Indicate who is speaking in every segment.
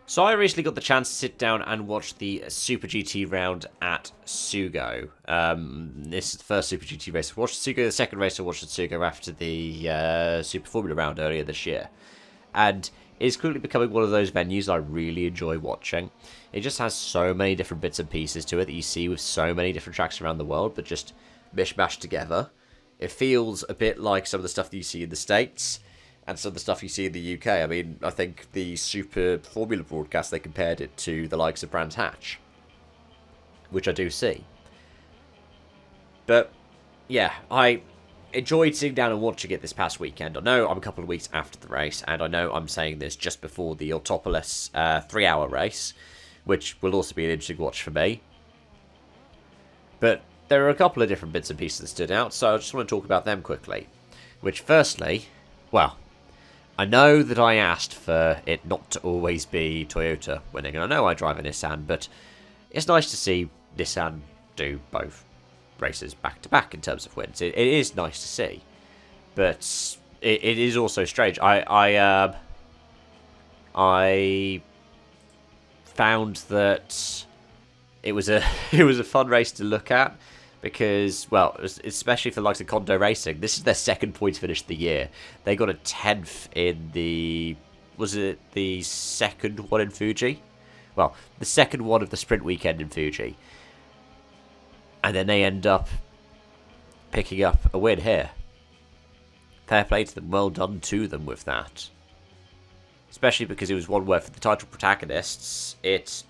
Speaker 1: So I recently got the chance to sit down and watch the Super GT round at Sugo. This is the first Super GT race I watched at Sugo. The second race I watched at Sugo after the Super Formula round earlier this year. And it's quickly becoming one of those venues I really enjoy watching. It just has so many different bits and pieces to it that you see with so many different tracks around the world, but just mishmashed together. It feels a bit like some of the stuff that you see in the States, and some of the stuff you see in the UK. I mean, I think the Super Formula broadcast, they compared it to the likes of Brands Hatch, which I do see. But, yeah, I enjoyed sitting down and watching it this past weekend. I know I'm a couple of weeks after the race, and I know I'm saying this just before the Autopolis 3-hour race, which will also be an interesting watch for me. But there are a couple of different bits and pieces that stood out, so I just want to talk about them quickly. Which, firstly, well, I know that I asked for it not to always be Toyota winning, and I know I drive a Nissan, but it's nice to see Nissan do both races back-to-back in terms of wins. It is nice to see, but it is also strange. I found that it was a fun race to look at. Because, well, especially for the likes of Kondo Racing, this is their second points finish of the year. They got a 10th in the... Was it the second one in Fuji? Well, the second one of the sprint weekend in Fuji. And then they end up picking up a win here. Fair play to them. Well done to them with that. Especially because it was one where, for the title protagonists, it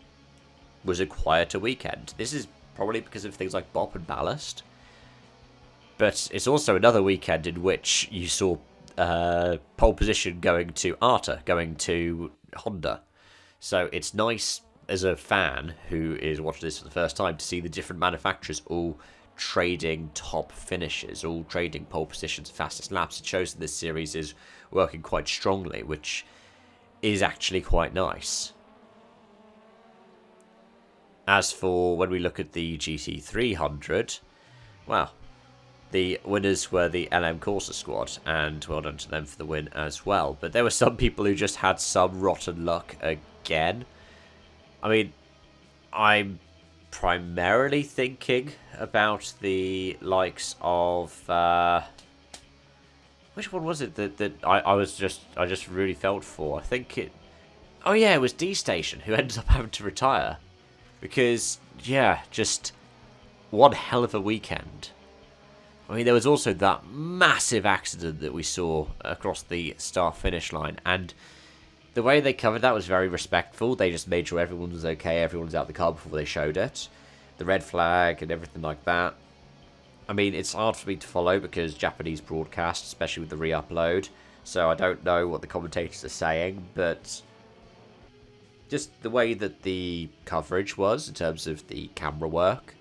Speaker 1: was a quieter weekend. This is probably because of things like Bop and Ballast. But it's also another weekend in which you saw pole position going to Arta, going to Honda. So it's nice as a fan who is watching this for the first time to see the different manufacturers all trading top finishes, all trading pole positions, fastest laps. It shows that this series is working quite strongly, which is actually quite nice. As for when we look at the GT300, well, the winners were the LM Corsa squad, and well done to them for the win as well. But there were some people who just had some rotten luck again. I mean, I'm primarily thinking about the likes of... which one was it that I just really felt for? I think it... Oh yeah, it was D-Station, who ended up having to retire. Because, yeah, just one hell of a weekend. I mean, there was also that massive accident that we saw across the start-finish line. And the way they covered that was very respectful. They just made sure everyone was okay, everyone was out the car before they showed it. The red flag and everything like that. I mean, it's hard for me to follow because Japanese broadcast, especially with the re-upload. So I don't know what the commentators are saying, but just the way that the coverage was in terms of the camera work,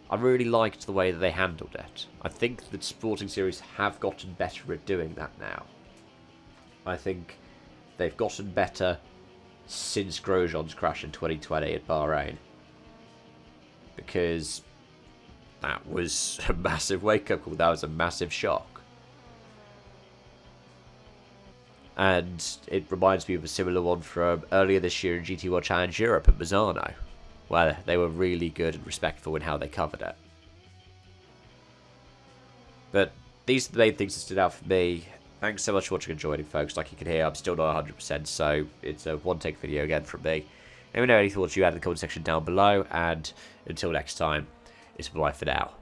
Speaker 1: I really liked the way that they handled it. I think that sporting series have gotten better at doing that now. I think they've gotten better since Grosjean's crash in 2020 at Bahrain. Because that was a massive wake-up call. That was a massive shock. And it reminds me of a similar one from earlier this year in GT World Challenge Europe at Misano, where they were really good and respectful in how they covered it. But these are the main things that stood out for me. Thanks so much for watching and joining, folks. Like you can hear, I'm still not 100%, so it's a one-take video again from me. Let me know any thoughts you had in the comment section down below, and until next time, it's bye for now.